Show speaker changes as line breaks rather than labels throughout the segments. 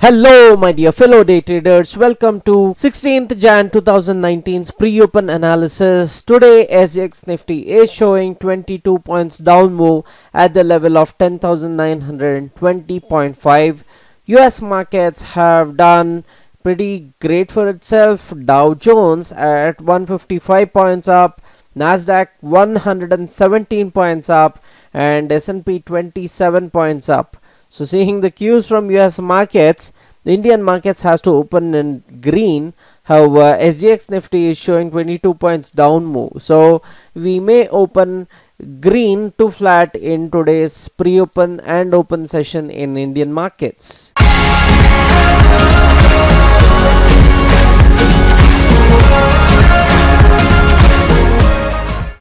Hello my dear fellow day traders, welcome to 16th Jan 2019's pre-open analysis. Today SGX Nifty is showing 22 points down move at the level of 10,920.5. US markets have done pretty great for itself. Dow Jones at 155 points up, Nasdaq 117 points up, and S&P 27 points up. So seeing the cues from US markets, the Indian markets has to open in green. However, SGX Nifty is showing 22 points down move. So we may open green to flat in today's pre-open and open session in Indian markets.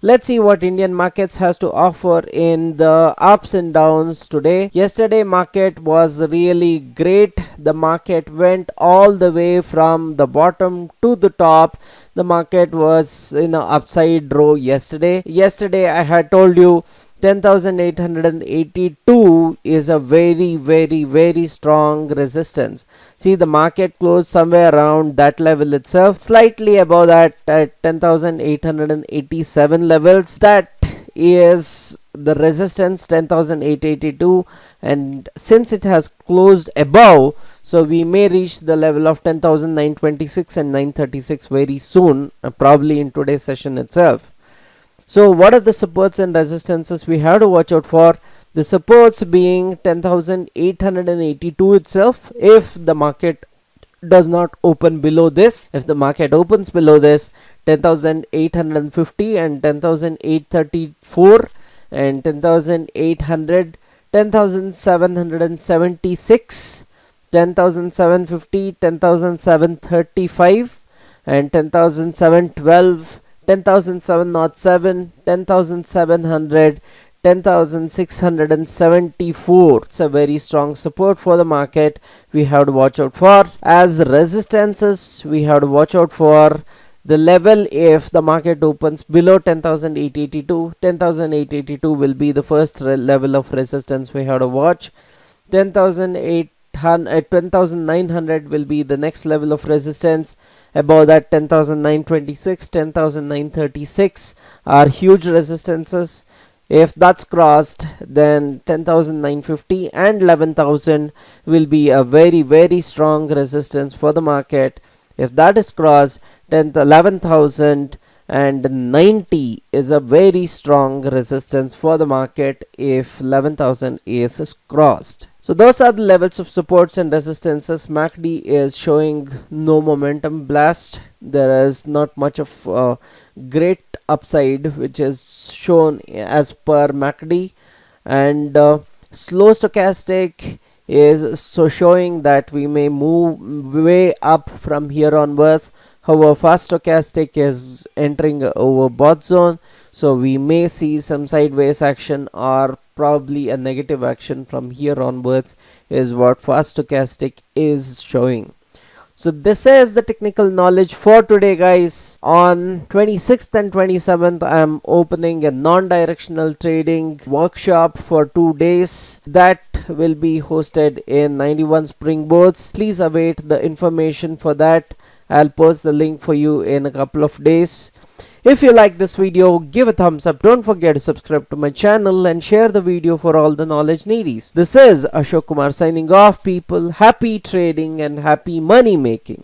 Let's see what Indian markets has to offer in the ups and downs today. Yesterday market was really great. The market went all the way from the bottom to the top. The market was in an upside row yesterday. Yesterday I had told you 10,882 is a very strong resistance. See, the market closed somewhere around that level itself, slightly above that at 10,887 levels. That is the resistance, 10,882, and since it has closed above, so we may reach the level of 10,926 and 936 very soon, probably in today's session itself. So what are the supports and resistances we have to watch out for? The supports being 10,882 itself. If the market does not open below this, if the market opens below this, 10,850 and 10,834 and 10,800, 10,776, 10,750, 10,735 and 10,712, 10,707, 10,700, 10,674. It's a very strong support for the market we have to watch out for. As resistances, we have to watch out for the level if the market opens below 10,882. 10,882 will be the first level of resistance we have to watch. 10,900 will be the next level of resistance. Above that, 10,926, 10,936 are huge resistances. If that's crossed, then 10,950 and 11,000 will be a very strong resistance for the market. If that is crossed, 11,090 is a very strong resistance for the market if 11,000 is crossed. So those are the levels of supports and resistances. MACD is showing no momentum blast. There is not much of great upside which is shown as per MACD, and slow stochastic is so showing that we may move way up from here onwards. However, fast stochastic is entering overbought zone, so we may see some sideways action or probably a negative action from here onwards is what fast stochastic is showing. So this is the technical knowledge for today, guys. On 26th and 27th, I am opening a non-directional trading workshop for 2 days that will be hosted in 91 Springboards. Please await the information for that. I'll post the link for you in a couple of days. If you like this video, give a thumbs up. Don't forget to subscribe to my channel and share the video for all the knowledge needies. This is Ashok Kumar signing off, people. Happy trading and happy money making.